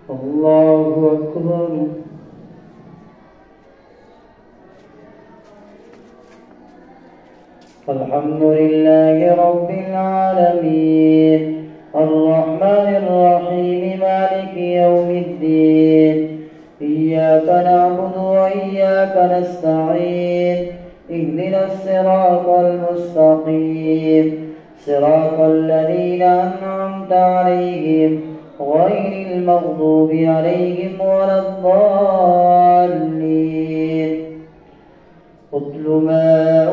الله أكبر. الحمد لله رب العالمين الرحمن الرحيم مالك يوم الدين إياك نعبد وإياك نستعين اهدنا الصراط المستقيم صراط الذين أنعمت عليهم غير المغضوب عليهم ولا الضالين. اتل ما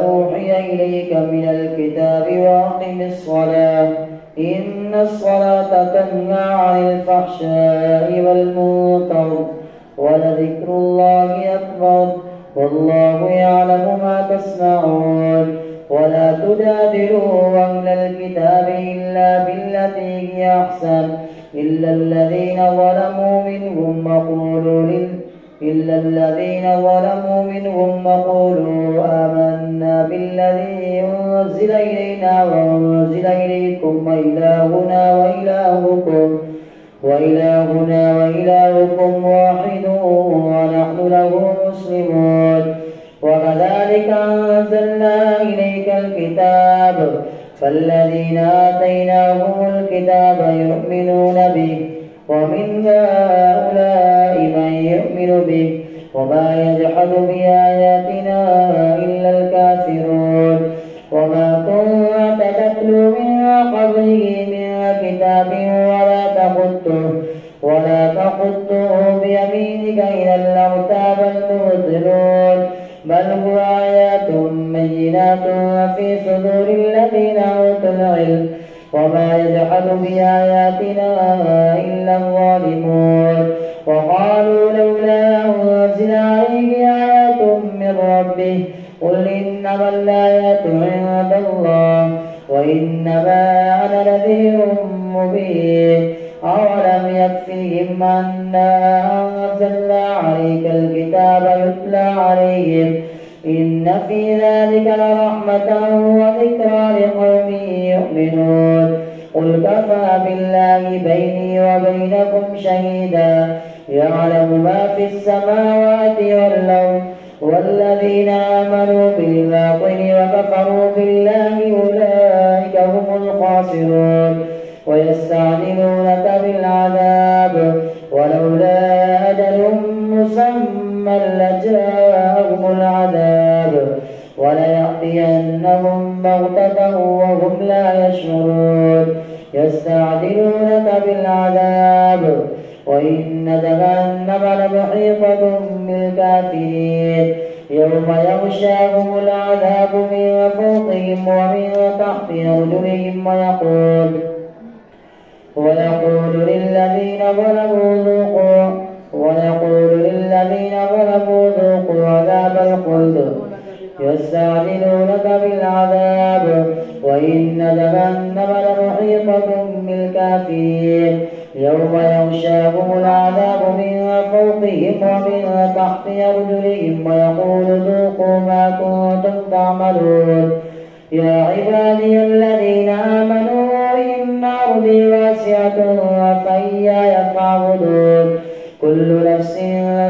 أوحي إليك من الكتاب وأقم الصلاة إن الصلاة تنهى عن الفحشاء والمنكر ولذكر الله أكبر والله يعلم ما تصنعون. ولا تجادلوا أهل الكتاب إلا بالتي هي أحسن إلا الذين ظلموا وقولوا آمنا بالذي أنزل إلينا وأنزل إليكم وإلهنا وإلهكم واحد ونحن له مسلمون. وكذلك أنزلنا إليك الكتاب فالذين آتيناهم الكتاب يؤمنون به ومن هؤلاء من يؤمن به وما يجحد بآياتنا إلا الكافرون. وما كنت تتلو من قبله من كتاب ولا تخطه بيمينك إذا لارتاب المبطلون بل هو آيات بينات في صدور الذين أوتوا العلم وما يجحد بآياتنا إلا الظالمون. وقالوا لولا أنزل عليه آيات من ربه قل إنما الآيات عند الله وإنما أنا نذير مبين. أولم يكفهم أنا أنزلنا عليك الكتاب يتلى عليهم إن في ذلك لرحمة وذكرى لقوم يؤمنون. قل كفى بالله بيني وبينكم شهيدا يعلم ما في السماوات والأرض والذين آمنوا بالباطل وكفروا بالله أولئك هم الخاسرون. ويستعجلونك بالعذاب ولولا أجل مسمى لجاءهم العذاب وليأتينهم بغتة وهم لا يشعرون. يستعجلونك بالعذاب وإن جهنم لمحيطة بالكافرين يوم يغشاهم العذاب من فوقهم ومن تحت أرجلهم ويقول للذين ظلموا ذوقوا عذاب الخلد. يستعجلونك بالعذاب وإن جهنم لمحيطة بالكافرين يوم يغشاهم العذاب من فوقهم ومن تحت أرجلهم ويقول ذوقوا ما كنتم تعملون. يا عبادي الذين آمنوا إن أرضي واسعة فإياي فاعبدون. كل نفس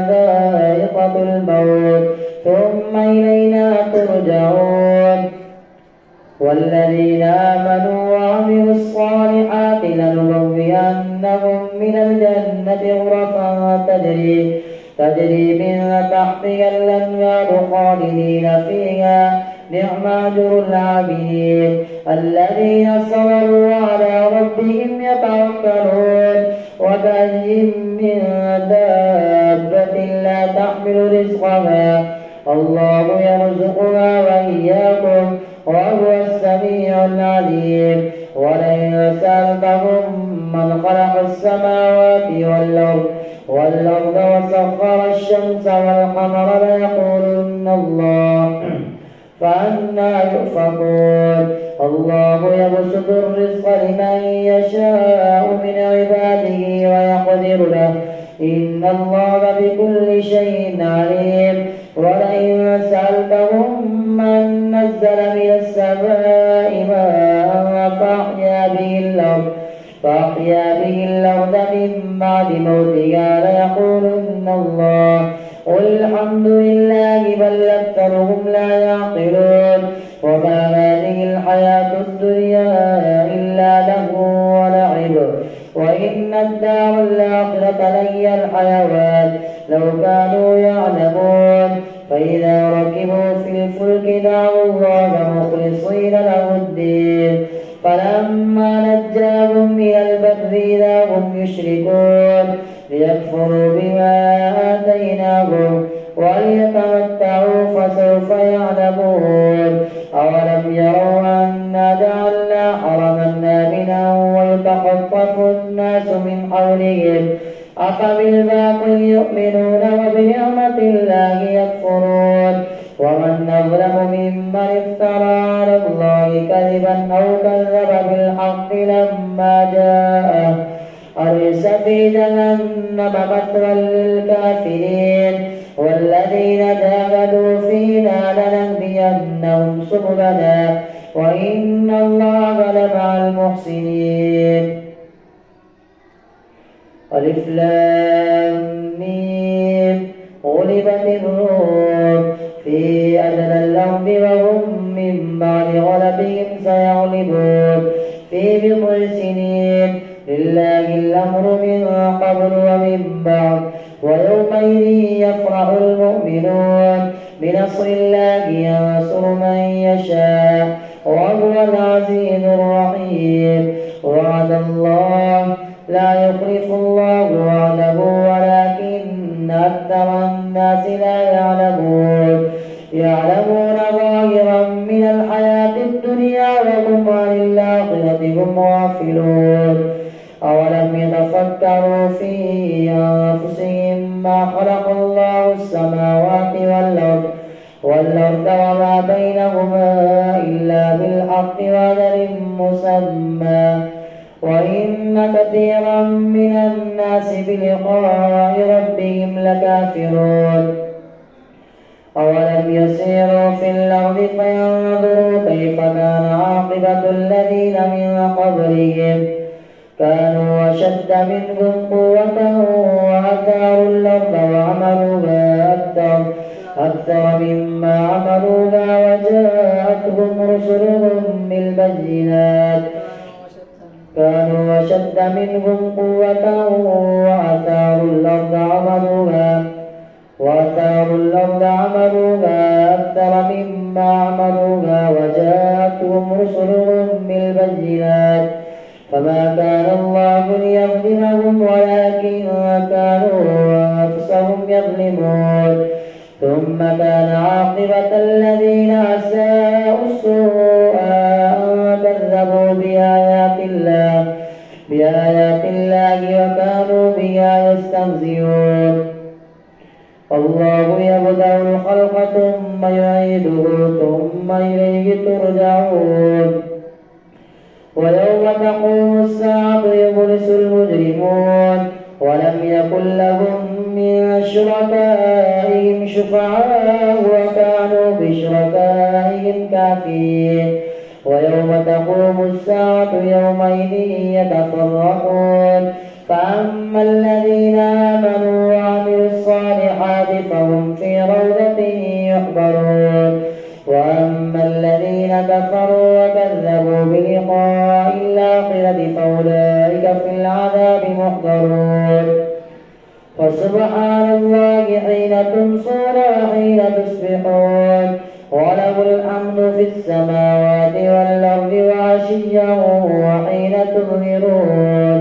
ذائقة الموت ثم إلينا ترجعون. والذين آمنوا وعملوا الصالحات لنبوئنهم من الجنة غرفا تجري من تحتها الأنهار خالدين فيها نعم أجر العاملين الذين صبروا على ربهم يتوكلون. وكأين من دابة لا تحمل رزقها الله يرزقها وإياكم وهو السميع العليم. ولئن سألتهم من خلق السماوات والأرض وسخر الشمس والقمر ليقولن الله فأنى يؤفكون. الله يبسط الرزق لمن يشاء من عباده ويقدر له إن الله بكل شيء عليم. ولئن سألتهم من نزل من السماء ماء فأحيا به وأحيا به الأرض من بعد موتها ليقولن الله قل الحمد لله بل أكثرهم لا يعقلون وما هذه الحياة الدنيا إلا لهو ولعب وإن الدار الآخرة لهي الحيوان لو كانوا يعلمون فإذا ركبوا في الفلك دعوا الله مخلصين له الدين فلما نجاهم إلى البر إذا هم يشركون ليكفروا بما آتيناهم وليتمتعوا فسوف يعلمون أولم يروا أنا جعلنا حرما آمنا ويتخطف الناس من حولهم أفبالباطل يؤمنون وبنعمة الله يكفرون ومن أظلم ممن افترى على الله كذبا أو كذب بالحق لما جاءه أليس في جهنم مثوى للكافرين والذين جاهدوا فينا لنهدينهم سبلنا وإن الله لمع المحسنين. ألف لام ميم غلبت الروم في أدنى الأرض وهم من بعد غلبهم سيغلبون في بضع سنين لله الأمر من قبل ومن بعد ويومئذ يفرح المؤمنون بنصر الله ينصر من يشاء وهو العزيز الرحيم. وعد الله لا يخلف الله وعده ولكن أكثر الناس لا يعلمون ظاهرا من الحياة الدنيا وهم عن الآخرة هم غافلون. أولم يتفكروا في أنفسهم ما خلق الله السماوات والأرض وما بينهما إلا بالحق وأجل مسمى وإن كثيرا من الناس بلقاء ربهم لكافرون. أولم يسيروا في الأرض فينظروا كيف كان عاقبة الذين من قبلهم كانوا أشد منهم قوة وأثاروا الأرض وعملوها أكثر مما عملوها وجاءتهم رسلهم بالبينات كانوا أشد منهم قوة وأثاروا الأرض عملوها أكثر مما عملوها وجاءتهم رسلهم بالبينات فما كان الله ليظلمهم ولكن كانوا أنفسهم يظلمون. ثم كان عاقبة الذين أساءوا السوء أن كذبوا بآيات الله وكانوا بها يستهزئون. الله يبدأ الخلق ثم يعيده ثم إليه ترجعون. ويوم تقوم الساعة يبلس المجرمون ولم يكن لهم من شركائهم شفعاء وكانوا بشركائهم كافرين. ويوم تقوم الساعة يومئذ يتفرقون فأما الذين آمنوا وعملوا الصالحات فهم في روضة يحبرون وأما الذين كفروا وكذبوا بلقاء الآخرة فأولئك في العذاب محضرون. فسبحان الله حين تمسون وحين تصبحون وله الحمد في السماوات والأرض وعشيا وحين تظهرون.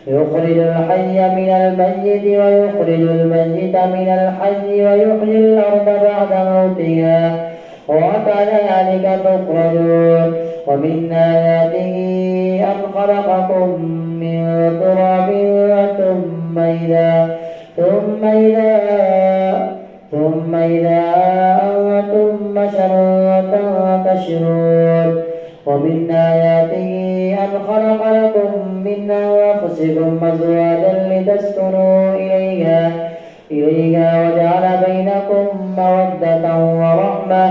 يخرج الحي من الميت ويخرج الميت من الحي ويحيي الأرض بعد موتها وكذلك تخرجون. ومن آياته أن خلقكم من تراب ثم إذا أنتم بشر تنتشرون. ومن آياته أن خلق لكم من أنفسكم أزواجا لتسكنوا إليها وجعل بينكم مودة ورحمة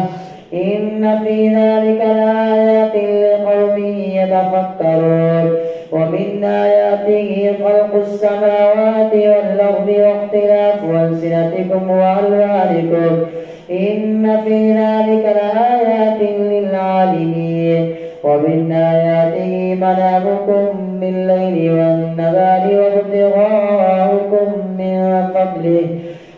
إن في ذلك لآيات لقوم يتفكرون. ومن آياته خلق السماوات والأرض واختلاف ألسنتكم وألوانكم إن في ذلك لآيات للعالمين ومن آياته منامكم بالليل والنهار وابتغاؤكم من فضله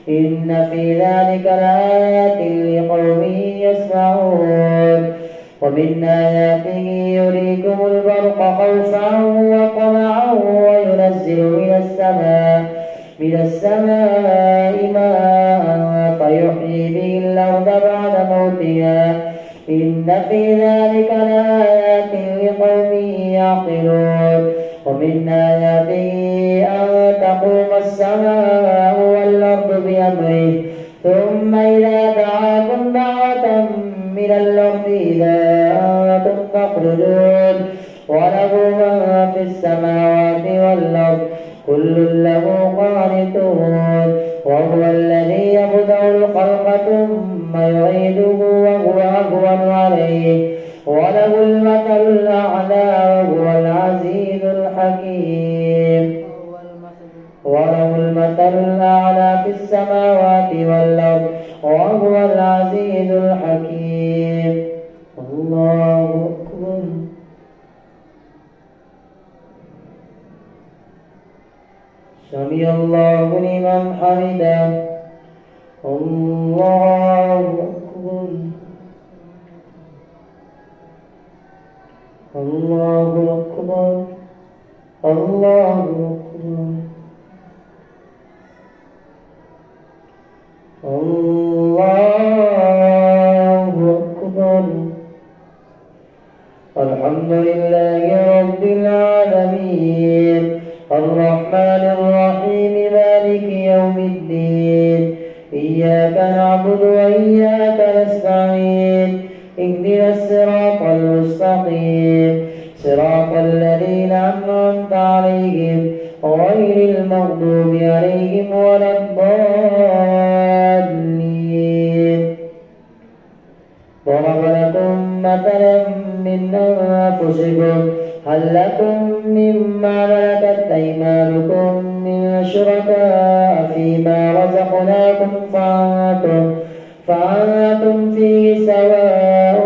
إن في ذلك لآيات لقوم يسمعون ومن آياته يريكم البرق خوفا وطمعا وينزل من السماء ماء فيحيي به الأرض بعد موتها إن في ذلك لآيات لقوم يعقلون ومن آياته أن تقوم السماء والأرض بأمره ثم إذا دعاكم دعوة من الأرض إذا أنتم تخرجون وله من في السماوات والأرض كل له قانتون وهو الذي يبدأ الخلق ثم يعيده وهو أهون عليه وله المثل الأعلى وهو العزيز الحكيم وله المثل الأعلى في السماوات والأرض وهو العزيز الحكيم. الله أكبر. سمع الله لمن حمده. الله أكبر. الله أكبر. الله أكبر. الله أكبر. الحمد لله رب العالمين الرحمن الرحيم مالك يوم الدين إياك نعبد وإياك نستعين اهدنا الصراط المستقيم صراط الذين أنعمت عليهم غير المغضوب عليهم ولا الضالين. ضرب لكم مثلا من أنفسكم هل لكم مما ملكت أيمانكم من شركاء فيما رزقناكم فأنتم فيه سواء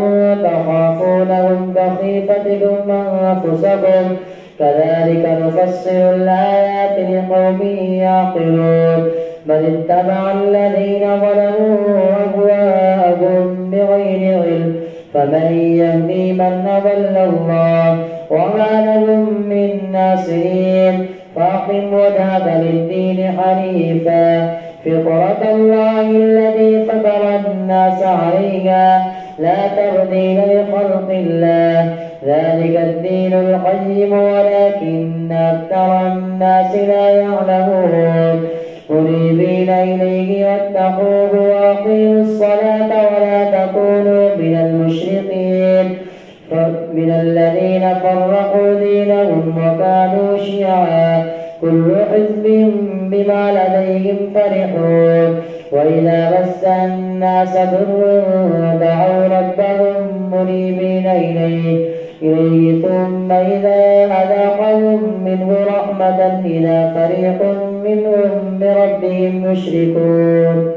تخافونهم كخيفتكم أنفسكم كذلك نفصل الآيات لقوم يعقلون بل اتبع الذين ظلموا أهواءهم بغير علم فمن يهدي من أضل الله وما لهم من ناصرين فأقم وجهك للدين حنيفا فطرة الله التي فطر الناس عليها لا تبديل لخلق الله ذلك الدين القيم ولكن أكثر الناس لا يعلمون منيبين إليه واتقوه وأقيموا الصلاة ولا تكونوا من المشركين من الذين فرقوا دينهم وكانوا شيعا كل حزب بما لديهم فرحون وإذا مس الناس ضر دعوا ربهم منيبين إليه ثم إذا أذاقهم منه رحمة إذا فريق منهم بربهم يشركون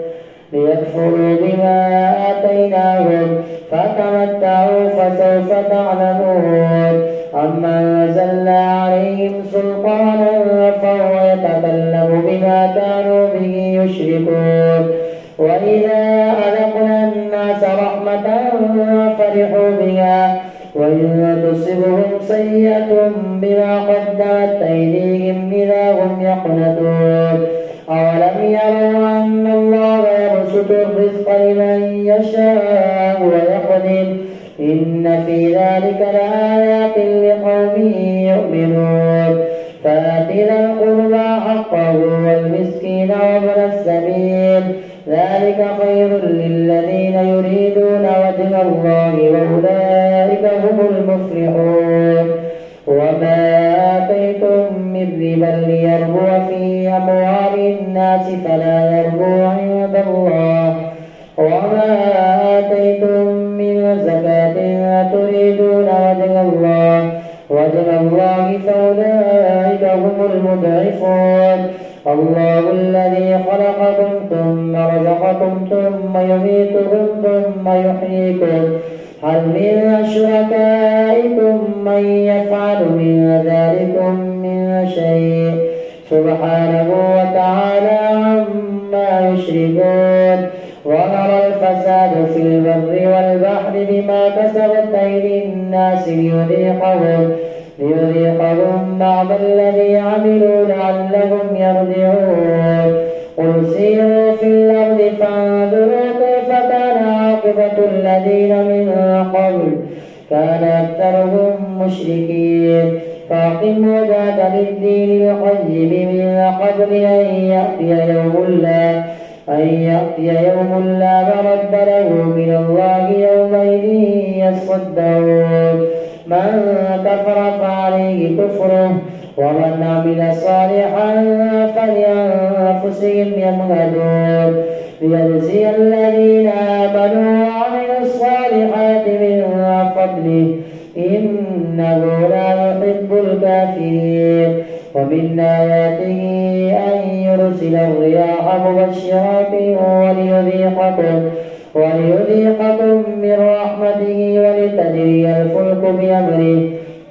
ليكفروا بما آتيناهم فتمتعوا فسوف تعلمون أما أنزلنا عليهم سلطانا فهو يتكلم بما كانوا به يشركون وإذا أذقنا الناس رحمة فرحوا بها وإن تصبهم سيئة بما قدمت أيديهم إذا هم يقنطون أولم يروا أن الله يبسط الرزق لمن يشاء ويقدر إن في ذلك لآيات لقوم يؤمنون فآت ذا القربى حقه والمسكين وابن السبيل ذلك خير للذين يريدون وجه الله وأولئك هم المفلحون وما آتيتم من ربا ليربو في أموال الناس فلا يربو عند الله وما آتيتم من زكاة تريدون وجه الله فأولئك المضعفون. الله الذي خلقكم ثم رزقكم ثم يميتكم ثم يحييكم. هل من شركائكم من يفعل من ذلكم من شيء سبحانه وتعالى عما يشركون. ظهر الفساد في البر والبحر بما كسبت أيدي الناس ليذيقهم بعض الذي عملوا لعلهم يرجعون. قل سيروا في الأرض فانظروا كيف كان عاقبة الذين من قبل كان أكثرهم مشركين. فأقم وجهك للدين القيم من قبل أن يأتي يوم لا مرد له من الله يومئذ يصدعون. من كفر فعليه كفره ومن عمل صالحا فلأنفسهم يمهدون. ليجزي الذين آمنوا وعملوا الصالحات من فضله إنه لا يحب الكافرين. ومن آياته أن يرسل الرياح مبشرات وليذيقكم من رحمته ولتجري الفلك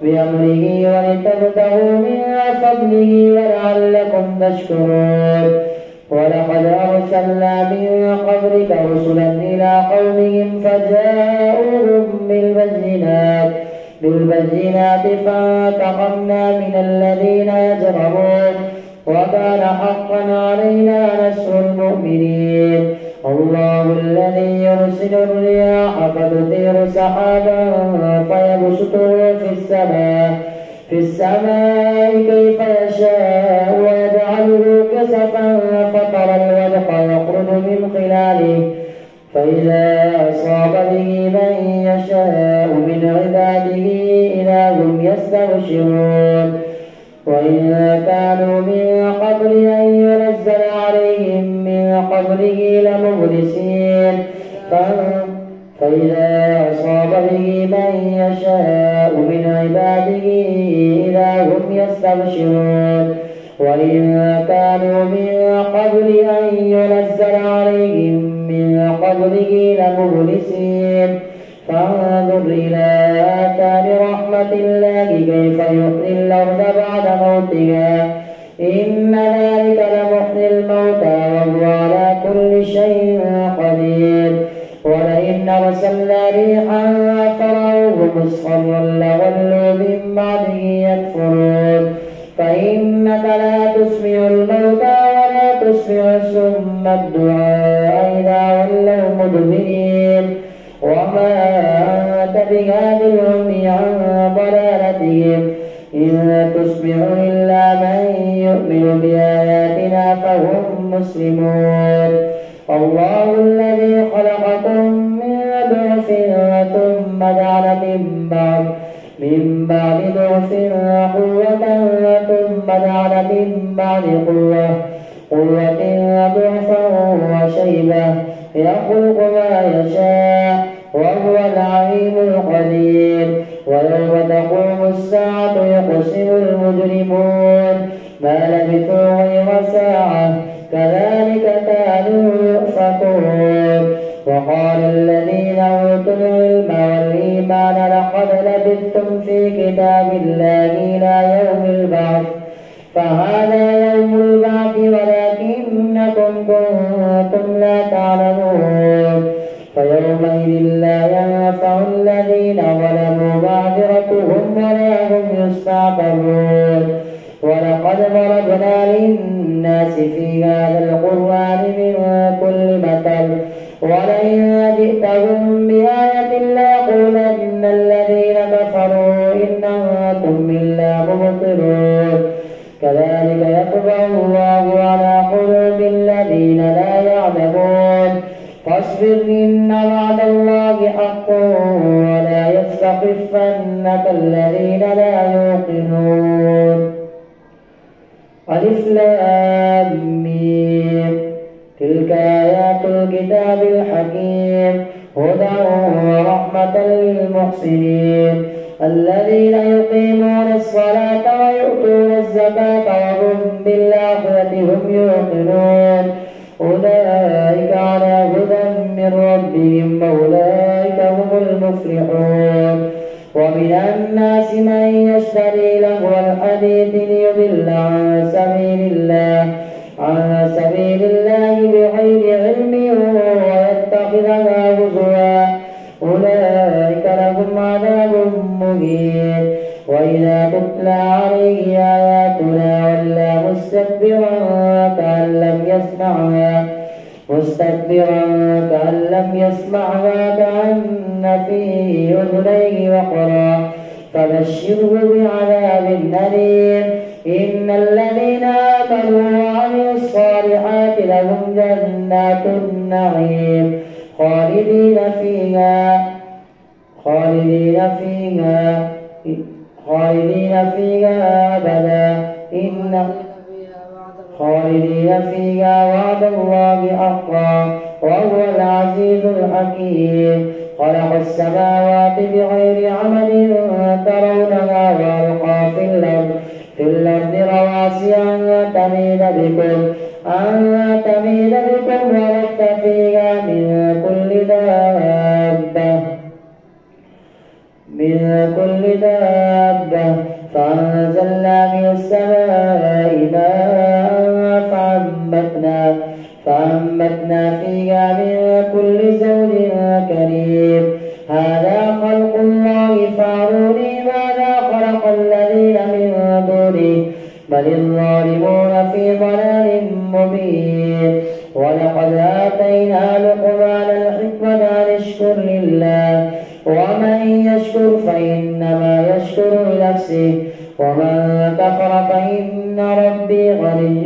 بأمره ولتبتغوا من فضله ولعلكم تشكرون. ولقد أرسلنا من قبلك رسلا إلى قومهم فجاءوهم بالبينات فانتقمنا من الذين يجرمون وكان حقا علينا نصر المؤمنين. الله الذي يرسل الرياح فتثير سحابا فيبسطه في السماء كيف يشاء ويجعله كسفا فترى الودق يخرج من خلاله فإذا أصاب به من يشاء من عباده إذا هم يستبشرون. وإن كانوا من قبل أن ينزل عليهم من قبله لمبلسين. فإذا أصاب به من يشاء من عباده إذا هم يستبشرون. وإن كانوا من قبل أن ينزل عليهم من قبله لمبلسين. فانظر إلى آثار رحمة الله كيف يحيي الأرض بعد موتها إن ذلك لمحيي الموتى وهو على كل شيء قدير. ولئن أرسلنا ريحا فرأوه مصفرا لظلوا من بعده يكفرون. فإنك لا تسمع الموتى ولا تسمع الصم الدعاء إذا ولوا مدبرين. وما أنت بهاد العمي عن ضلالتهم إن تسمع إلا من يؤمن بآياتنا فهم مسلمون. الله الذي خلقكم من ضعف ثم جعل من بعد ضعف قوة ثم جعل من بعد قوة ضعفا وشيبة يخلق ما يشاء وهو العليم القدير. ويوم تقوم الساعة يقسم المجرمون ما لبثوا غير ساعة كذلك كانوا يؤفكون. وقال الذين أوتوا العلم والإيمان لقد لبثتم في كتاب الله إلى يوم البعث فهذا يوم البعث ولكنكم كنتم لا تعلمون. فيومئذ لا ينفع الذين ظلموا معذرتهم ولا هم يستعتبون. ولقد ضربنا للناس في هذا القرآن من كل مثل ولئن جئتهم بآية ليقولن الذين كفروا إن أنتم إلا مبطلون. كذلك يطبع الله على قلوب الذين لا يعلمون. فاصبر إن وعد الله حق ولا يستخفنك الذين لا يوقنون. ألف لام ميم تلك آيات الكتاب الحكيم هدى ورحمة للمحسنين الذين يقيمون الصلاة ويؤتون الزكاة وهم بالآخرة هم يوقنون أولئك على هدى من ربهم وأولئك هم المفلحون ومن الناس من يشتري لهو الحديث ليضل عن سبيل الله بغير علم ويتخذها هزوا أولئك لهم عذاب مهين وإذا تتلى عليه آياتنا ولى مستكبرا كأن لم يسمعها كأن في أذنيه وقرا فبشره بعذاب أليم إن الذين آمنوا وعملوا الصالحات لهم جنات النعيم خالدين فيها أبدا خالدين فيها وعد الله حقا وهو العزيز الحكيم خلق السماوات بغير عمد ترونها وألقى في الأرض رواسي أن تميد بكم وبث فيها من كل دابة فأنزلنا من السماء ماء فأنبتنا فيها من كل زوج كريم هذا خلق الله فاروني ماذا خلق الذين من دونه بل الظالمون في ضلال مبين ولقد آتينا لقمان الحكمة أن اشكر لله ومن يشكر فإنما يشكر لنفسه ومن كفر فإن ربي غني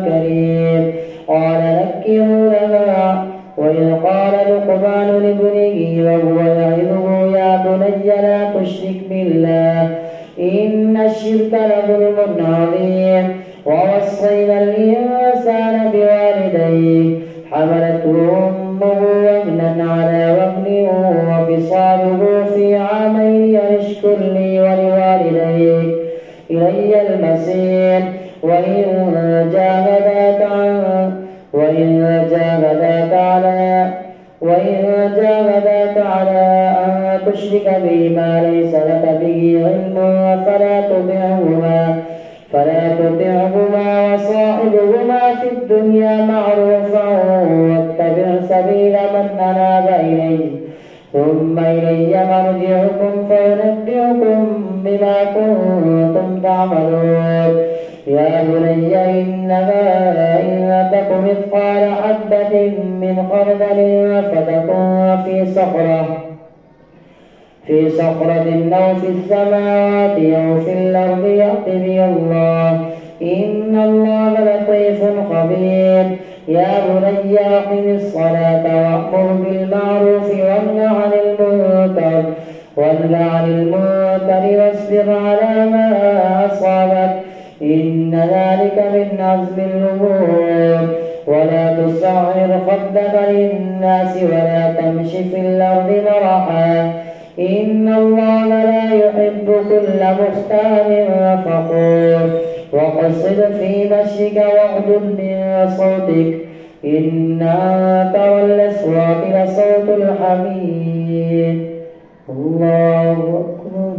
كريم قال نكروا لها وإذ قال لقمان لابنه وهو يعظه يا بني لا تشرك بالله إن الشرك لظلم عظيم ووصينا الإنسان بوالديه حملته أمه وهنا على وهن وفصاله في عامين أن اشكر لي ولوالديك إلي المصير وإن جاهداك على أن تشرك بي ما ليس لك به علم فلا تطعهما وصاحبهما في الدنيا معروفا واتبع سبيل من أناب إليه ثم إلي مرجعكم فأنبئكم بما كنتم تعملون يا بني إنما إن تك مثقال حبة من خردل فتكن في صخرة أو في السماوات أو في الأرض يأت بها الله إن الله لطيف خبير يا بني أقم الصلاة وأمر بالمعروف وانه عن المنكر واصبر على ما أصابك إن ذلك من عزم الأمور ولا تصعر خدك للناس ولا تمش في الأرض مرحا إن الله لا يحب كل مختال فخور وقصد في مشيك واغضض من صوتك إن أنكر الأصوات لصوت الحميد الله أكبر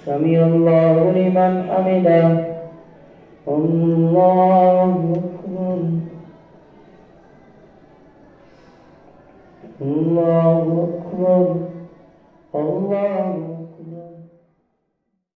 سمع الله لمن حمده الله أكبر الله أكبر الله